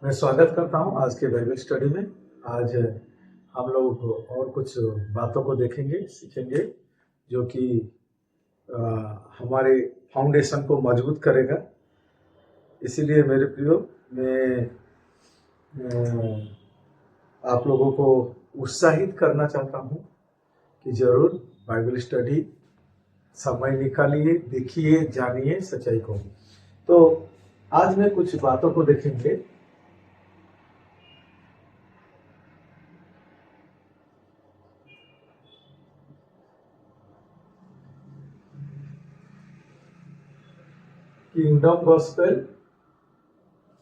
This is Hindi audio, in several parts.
मैं स्वागत करता हूं आज के बाइबल स्टडी में। आज हम लोग और कुछ बातों को देखेंगे, सीखेंगे, जो कि हमारे फाउंडेशन को मजबूत करेगा। इसीलिए मेरे प्रियो, मैं आप लोगों को उत्साहित करना चाहता हूं कि जरूर बाइबल स्टडी समय निकालिए, देखिए, जानिए सच्चाई को। तो आज मैं कुछ बातों को देखेंगे। किंगडम गॉस्पेल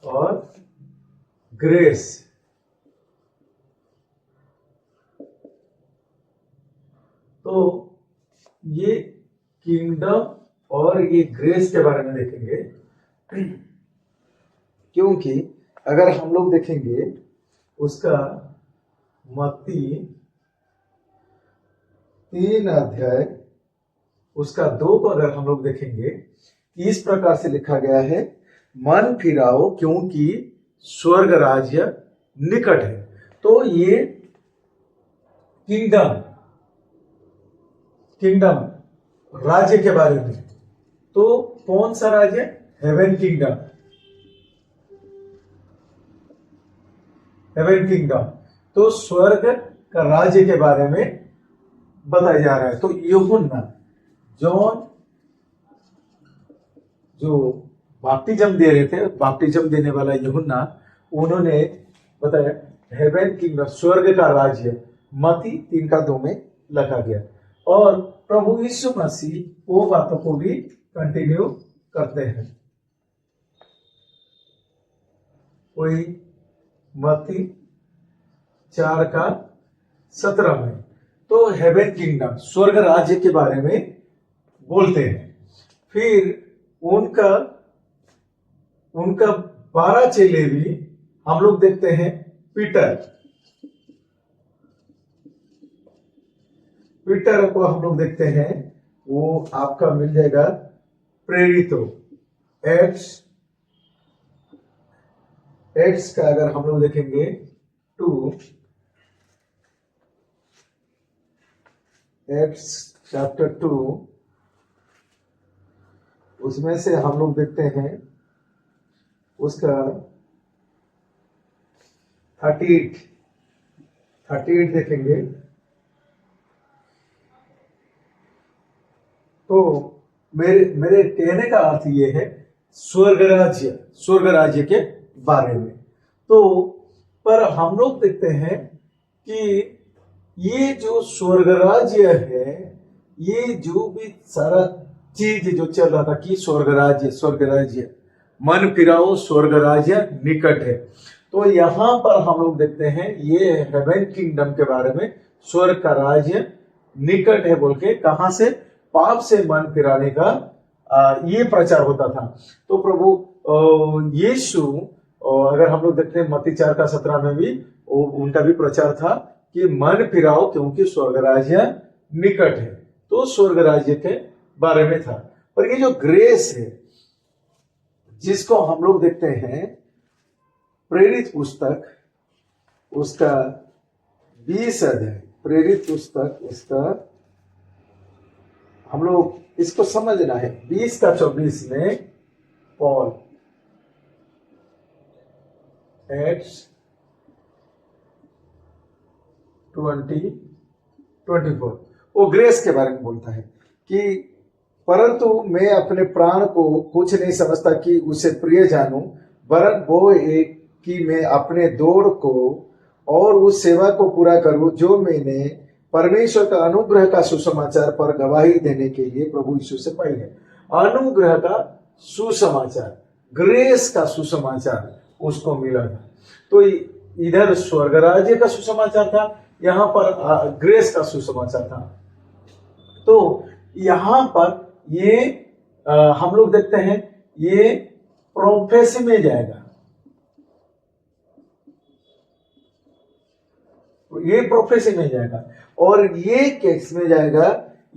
और ग्रेस। तो ये किंगडम और ये ग्रेस के बारे में देखेंगे, क्योंकि अगर हम लोग देखेंगे उसका मत्ती 3 अध्याय उसका 2 को अगर हम लोग देखेंगे, इस प्रकार से लिखा गया है, मन फिराओ क्योंकि स्वर्ग राज्य निकट है। तो ये किंगडम राज्य के बारे में। तो कौन सा राज्य? Heaven kingdom. तो स्वर्ग का राज्य के बारे में बताया जा रहा है। तो यूहन्ना, जॉन जो बैप्टिज्म दे रहे थे, बैप्टिज्म देने वाला यूहन्ना, उन्होंने बताया हेवन किंगडम, स्वर्ग का राज्य, मत्ती 3:2 में लिखा गया। और प्रभु यीशु मसीह वो बातों को भी कंटिन्यू करते हैं। वही मत्ती 4:17 में तो हेवन किंगडम, स्वर्ग राज्य के बारे में बोलते हैं। फिर उनका 12 चेले भी हम लोग देखते हैं। पीटर को हम लोग देखते हैं, वो आपका मिल जाएगा प्रेरितों, एक्ट्स का अगर हम लोग देखेंगे 2, एक्ट्स चैप्टर 2, उसमें से हम लोग देखते हैं उसका 38 देखेंगे। तो मेरे कहने का अर्थ ये है, स्वर्ग राज्य के बारे में। तो पर हम लोग देखते हैं कि ये जो स्वर्ग राज्य है, ये जो भी सारा चीज जो चल रहा था कि स्वर्ग राज्य, मन फिराओ, स्वर्ग राज्य निकट है। तो यहाँ पर हम लोग देखते हैं ये हेवन किंगडम के बारे में, स्वर्ग का राज्य निकट है बोल के, कहां से? पाप से मन फिराने का ये प्रचार होता था। तो प्रभु यीशु, अगर हम लोग देखते हैं मत्ती 4:17 में भी उनका भी प्रचार था कि मन फिराओ क्योंकि स्वर्ग राज्य निकट है। तो स्वर्ग राज्य के बारे में था। पर ये जो ग्रेस है, जिसको हम लोग देखते हैं प्रेरित पुस्तक उसका 20 अध्याय, प्रेरित पुस्तक उसका, हम लोग इसको समझना है, 20:24 में पॉल, एक्ट्स 20:24, वो ग्रेस के बारे में बोलता है कि परंतु मैं अपने प्राण को कुछ नहीं समझता कि उसे प्रिय जानूं, वरन वो एक कि मैं अपने दौड़ को और उस सेवा को पूरा करूं जो मैंने परमेश्वर का अनुग्रह का सुसमाचार पर गवाही देने के लिए प्रभु यीशु से पाई है। अनुग्रह का सुसमाचार, ग्रेस का सुसमाचार उसको मिला था। तो इधर स्वर्ग राज्य का सुसमाचार था, यहाँ पर ग्रेस का सुसमाचार था। तो यहाँ पर ये हम लोग देखते हैं, ये प्रोफेसी में जाएगा, ये प्रोफेसी में जाएगा, और ये केस में जाएगा,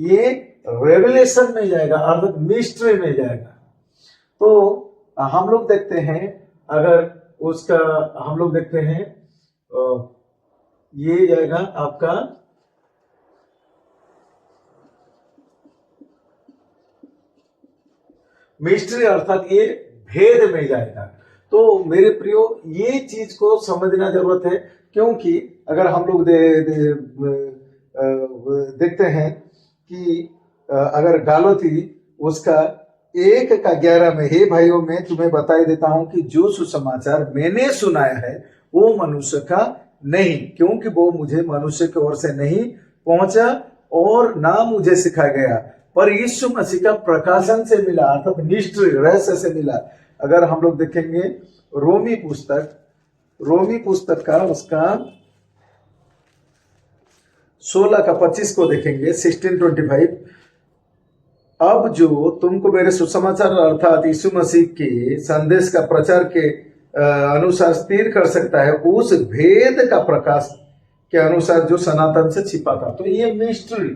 ये रेवलेशन में जाएगा, अर्थात मिस्ट्री में जाएगा। तो हम लोग देखते हैं, अगर उसका हम लोग देखते हैं ये जाएगा आपका मिस्ट्री, अर्थात ये भेद में जाएगा। तो मेरे प्रियो, ये चीज को समझना जरूरत है, क्योंकि अगर हम लोग देखते हैं कि अगर गालोती उसका 1:11 में, हे भाइयों मैं तुम्हें बताई देता हूं कि जो सुसमाचार मैंने सुनाया है वो मनुष्य का नहीं, क्योंकि वो मुझे मनुष्य की ओर से नहीं पहुंचा और ना मुझे सिखाया गया, पर यीशु मसीह का प्रकाशन से मिला, अर्थात मिस्ट्री, रहस्य से मिला। अगर हम लोग देखेंगे रोमी पुस्तक का उसका 16:25 को देखेंगे, 16:25, अब जो तुमको मेरे सुसमाचार अर्थात यीशु मसीह के संदेश का प्रचार के अनुसार स्थिर कर सकता है, उस भेद का प्रकाश के अनुसार जो सनातन से छिपा था। तो ये मिस्ट्री,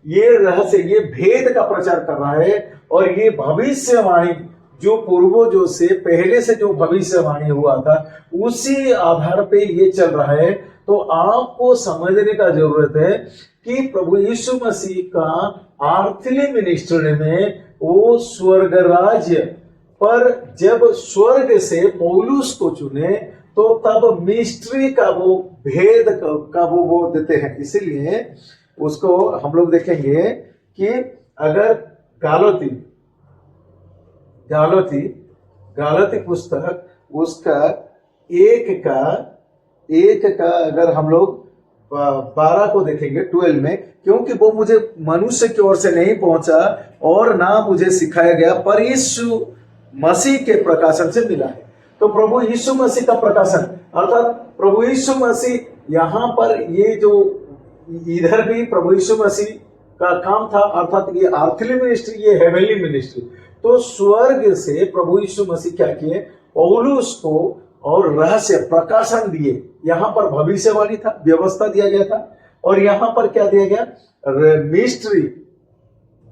ये रहस्य, ये भेद का प्रचार कर रहा है, और ये भविष्यवाणी जो पूर्वजों से पहले से जो भविष्यवाणी हुआ था उसी आधार पे ये चल रहा है। तो आपको समझने का जरूरत है कि प्रभु यीशु मसीह का आर्थली मिनिस्ट्री में वो स्वर्ग राज्य पर जब स्वर्ग से पौलुस को चुने तो तब मिस्ट्री का वो भेद का वो देते हैं। इसीलिए उसको हम लोग देखेंगे कि अगर गालती पुस्तक उसका एक का अगर हम लोग 12 को देखेंगे, 12 में, क्योंकि वो मुझे मनुष्य की ओर से नहीं पहुंचा और ना मुझे सिखाया गया, पर यीशु मसीह के प्रकाशन से मिला है। तो प्रभु यीशु मसीह का प्रकाशन, अर्थात प्रभु यीशु मसीह, यहाँ पर ये जो इधर भी प्रभु यीशु मसीह का काम था, अर्थात ये अर्थली मिनिस्ट्री, ये हेवनली मिनिस्ट्री। तो स्वर्ग से प्रभु यीशु मसीह क्या किए, पौलुस को और रहस्य प्रकाशन दिए। यहाँ पर भविष्यवाणी था, व्यवस्था दिया गया था, और यहाँ पर क्या दिया गया, मिस्ट्री,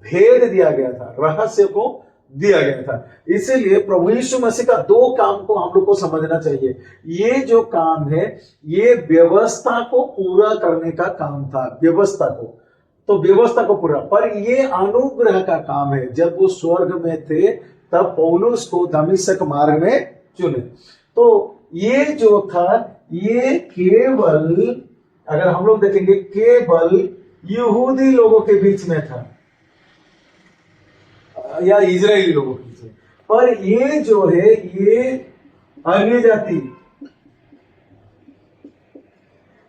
भेद दिया गया था, रहस्य को दिया गया था। इसीलिए प्रभु यीशु मसीह का 2 काम को हम लोग को समझना चाहिए। ये जो काम है ये व्यवस्था को पूरा करने का काम था, व्यवस्था को पूरा, पर ये अनुग्रह का काम है। जब वो स्वर्ग में थे तब पौलुस को दमिश्क मार्ग में चुने। तो ये जो था ये केवल, अगर हम लोग देखेंगे, केवल यहूदी लोगों के बीच में था या इजरायली लोगों के बीच में, पर ये जो है ये अन्य जाति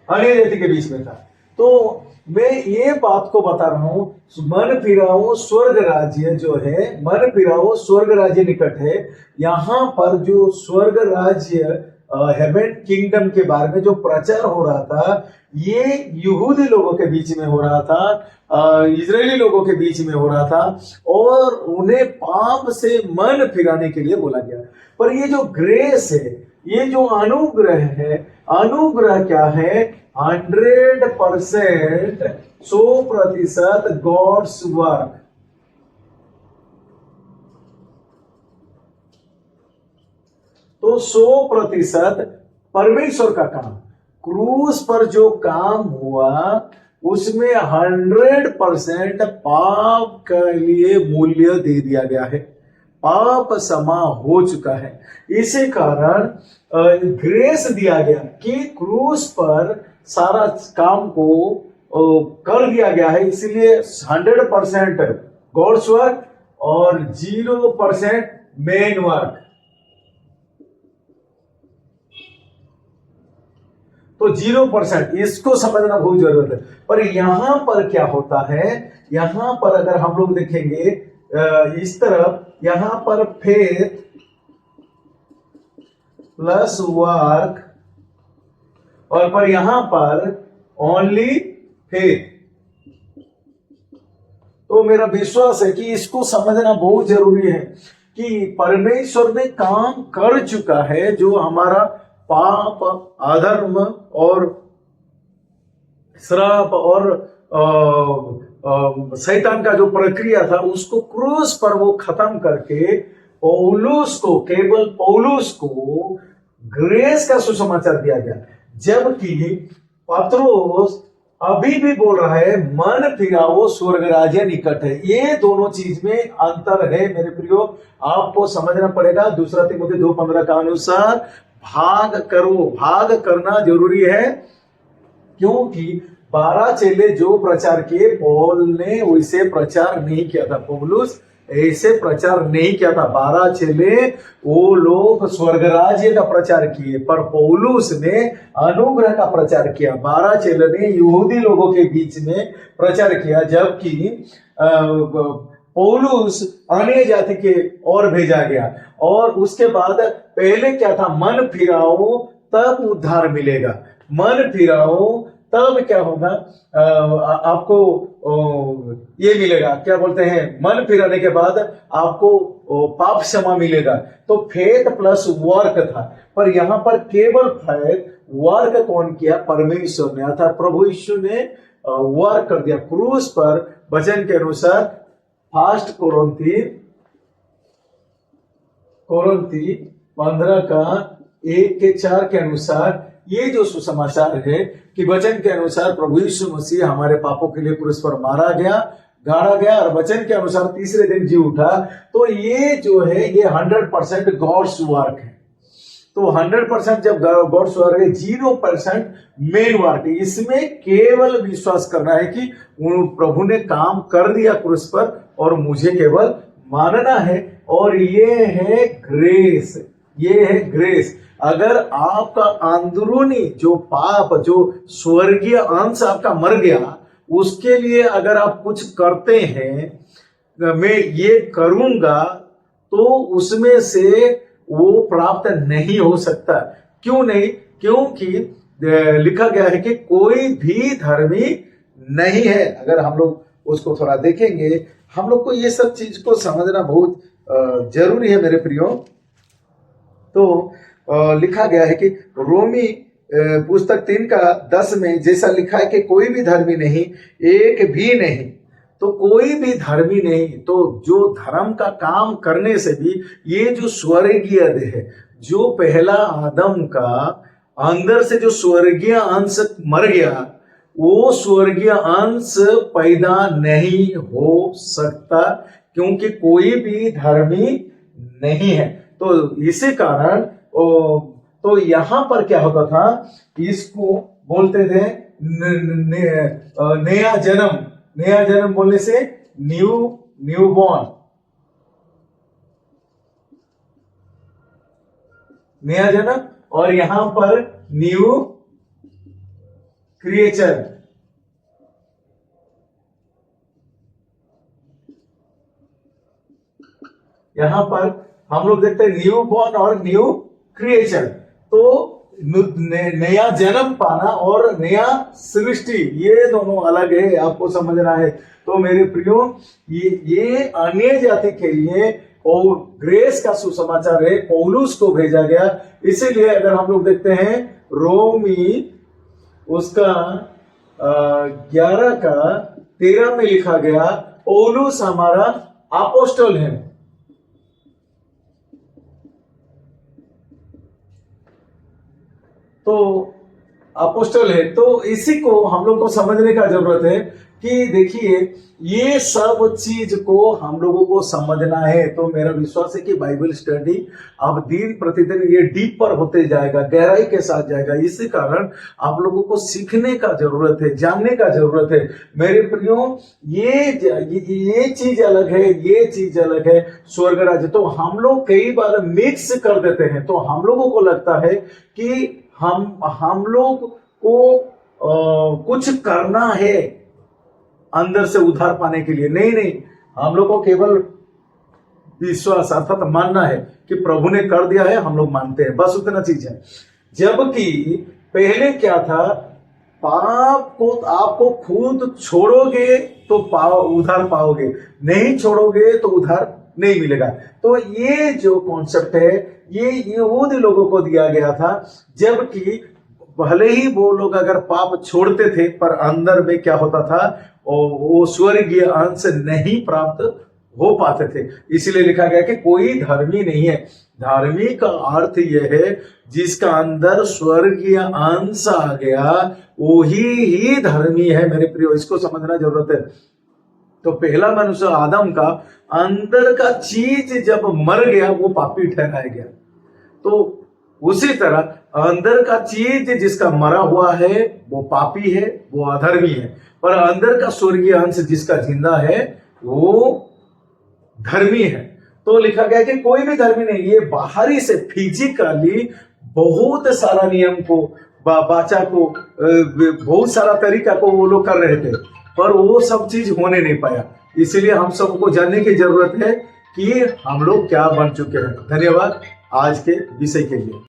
के बीच में था। तो मैं ये बात को बता रहा हूं, मन फिराओ स्वर्ग राज्य जो है, मन फिराओ स्वर्ग राज्य निकट है। यहां पर जो स्वर्ग राज्य हेवन किंगडम के बारे में जो प्रचार हो रहा था, ये यहूदी लोगों के बीच में हो रहा था, इजरायली लोगों के बीच में हो रहा था, और उन्हें पाप से मन फिराने के लिए बोला गया। पर ये जो ग्रेस है, ये जो अनुग्रह है, अनुग्रह क्या है, 100%, 100% गॉड्स वर्क। तो 100% परमेश्वर का काम, क्रूस पर जो काम हुआ उसमें 100% पाप के लिए मूल्य दे दिया गया है, पाप समा हो चुका है। इसी कारण ग्रेस दिया गया कि क्रूस पर सारा काम को कर दिया गया है। इसलिए 100% गॉड्स वर्क और 0% मैन वर्क। तो 0%, इसको समझना बहुत जरूरत है। पर यहां पर क्या होता है, यहां पर अगर हम लोग देखेंगे इस तरफ, यहां पर फेथ प्लस वर्क, और पर यहां पर ओनली फेथ। तो मेरा विश्वास है कि इसको समझना बहुत जरूरी है कि परमेश्वर ने काम कर चुका है, जो हमारा पाप, अधर्म और श्राप और शैतान का जो प्रक्रिया था उसको क्रूस पर वो खत्म करके पौलुस को, केवल पौलुस को ग्रेस का सुसमाचार दिया गया, जबकि पत्रोस अभी भी बोल रहा है मन फिराओ स्वर्ग राज्य निकट है। ये दोनों चीज में अंतर है मेरे प्रियो, आपको समझना पड़ेगा। दूसरा तिमोथी 2:15 का अनुसार भाग करो, भाग करना जरूरी है, क्योंकि 12 चेले जो प्रचार किए, पौल ने वैसे प्रचार नहीं किया था, पौलुस ऐसे प्रचार नहीं किया था। 12 चेले वो लोग स्वर्ग राज्य का प्रचार किए, पर पौलुस ने अनुग्रह का प्रचार किया। 12 चेले ने यहूदी लोगों के बीच में प्रचार किया, जबकि पौलुस अन्य जाति के और भेजा गया। और उसके बाद पहले क्या था, मन फिराओ तब उद्धार मिलेगा, मन फिराओ तब क्या होगा, आपको ये मिलेगा, क्या बोलते हैं, मन फिराने के बाद आपको पाप क्षमा मिलेगा। तो फेथ प्लस वर्क था, पर यहां पर केवल फेथ, वर्क कौन किया, परमेश्वर ने, अर्थात प्रभु यीशु ने वर्क कर दिया क्रूस पर। वचन के अनुसार फर्स्ट कोरिन्थी 15:1-4 के अनुसार ये जो सुसमाचार है कि वचन के अनुसार प्रभु यीशु मसीह हमारे पापों के लिए क्रूस पर मारा गया, गाड़ा गया, और वचन के अनुसार तीसरे दिन जी उठा। तो ये जो है ये 100% गॉड्स वर्क है। तो 100% जब गॉड्स वर्क है, 0% मेन वर्क है। इसमें केवल विश्वास करना है कि प्रभु ने काम कर दिया क्रूस पर, और मुझे केवल मानना है। और ये है ग्रेस, ये है ग्रेस। अगर आपका अंदरूनी जो पाप, जो स्वर्गीय अंश आपका मर गया, उसके लिए अगर आप कुछ करते हैं, मैं ये करूंगा, तो उसमें से वो प्राप्त नहीं हो सकता। क्यों नहीं? क्योंकि लिखा गया है कि कोई भी धर्मी नहीं है। अगर हम लोग उसको थोड़ा देखेंगे, हम लोग को ये सब चीज को समझना बहुत जरूरी है मेरे प्रियो। तो लिखा गया है कि रोमी पुस्तक 3:10 में जैसा लिखा है कि कोई भी धर्मी नहीं, एक भी नहीं। तो कोई भी धर्मी नहीं, तो जो धर्म का काम करने से भी ये जो स्वर्गीय है, जो पहला आदम का अंदर से जो स्वर्गीय अंश मर गया, वो स्वर्गीय अंश पैदा नहीं हो सकता, क्योंकि कोई भी धर्मी नहीं है। तो इसी कारण तो यहां पर क्या होता था, इसको बोलते थे नया जन्म। नया जन्म बोलने से न्यू बॉर्न, नया जन्म, और यहां पर न्यू क्रिएचर। यहां पर हम लोग देखते हैं न्यू बॉर्न और न्यू क्रिएचर। तो नया जन्म पाना और नया सृष्टि, ये दोनों अलग है, आपको समझना है। तो मेरे प्रियो, ये अन्य जाति के लिए और ग्रेस का सुसमाचार है, पौलुस को भेजा गया। इसीलिए अगर हम लोग देखते हैं रोमी उसका 11:13 में लिखा गया, पौलुस हमारा अपोस्टल है। तो अपोस्टल है, तो इसी को हम लोग को समझने का जरूरत है कि देखिए, ये सब चीज को हम लोगों को समझना है। तो मेरा विश्वास है कि बाइबल स्टडी अब दिन प्रतिदिन ये डीपर होते जाएगा, गहराई के साथ जाएगा। इसी कारण आप लोगों को सीखने का जरूरत है, जानने का जरूरत है मेरे प्रियो। ये चीज अलग है, ये चीज अलग है, स्वर्ग राज्य। तो हम लोग कई बार मिक्स कर देते हैं। तो हम लोगों को लगता है कि हम लोग को कुछ करना है अंदर से उद्धार पाने के लिए। नहीं, हम लोग को केवल विश्वास अर्थात मानना है कि प्रभु ने कर दिया है, हम लोग मानते हैं, बस उतना चीज है। जबकि पहले क्या था, पाप को आपको खुद छोड़ोगे तो उद्धार पाओगे, नहीं छोड़ोगे तो उद्धार नहीं मिलेगा। तो ये जो कॉन्सेप्ट है, ये यहूदी लोगों को दिया गया था। जबकि भले ही वो लोग अगर पाप छोड़ते थे, पर अंदर में क्या होता था, वो स्वर्गीय अंश नहीं प्राप्त हो पाते थे। इसीलिए लिखा गया कि कोई धर्मी नहीं है। धर्मी का अर्थ यह है जिसका अंदर स्वर्गीय अंश आ गया, वही ही धर्मी है मेरे प्रियो, इसको समझना जरूरत है। तो पहला मनुष्य आदम का अंदर का चीज जब मर गया वो पापी ठहराया गया। तो उसी तरह अंदर का चीज जिसका मरा हुआ है वो पापी है, वो अधर्मी है, पर अंदर का स्वर्गीय अंश जिसका जिंदा है वो धर्मी है। तो लिखा गया कि कोई भी धर्मी नहीं, ये बाहरी से फिजिकली बहुत सारा नियम को बाचा को बहुत सारा तरीका को वो लोग कर रहे थे, पर वो सब चीज होने नहीं पाया। इसीलिए हम सबको जानने की जरूरत है कि हम लोग क्या बन चुके हैं। धन्यवाद आज के विषय के लिए।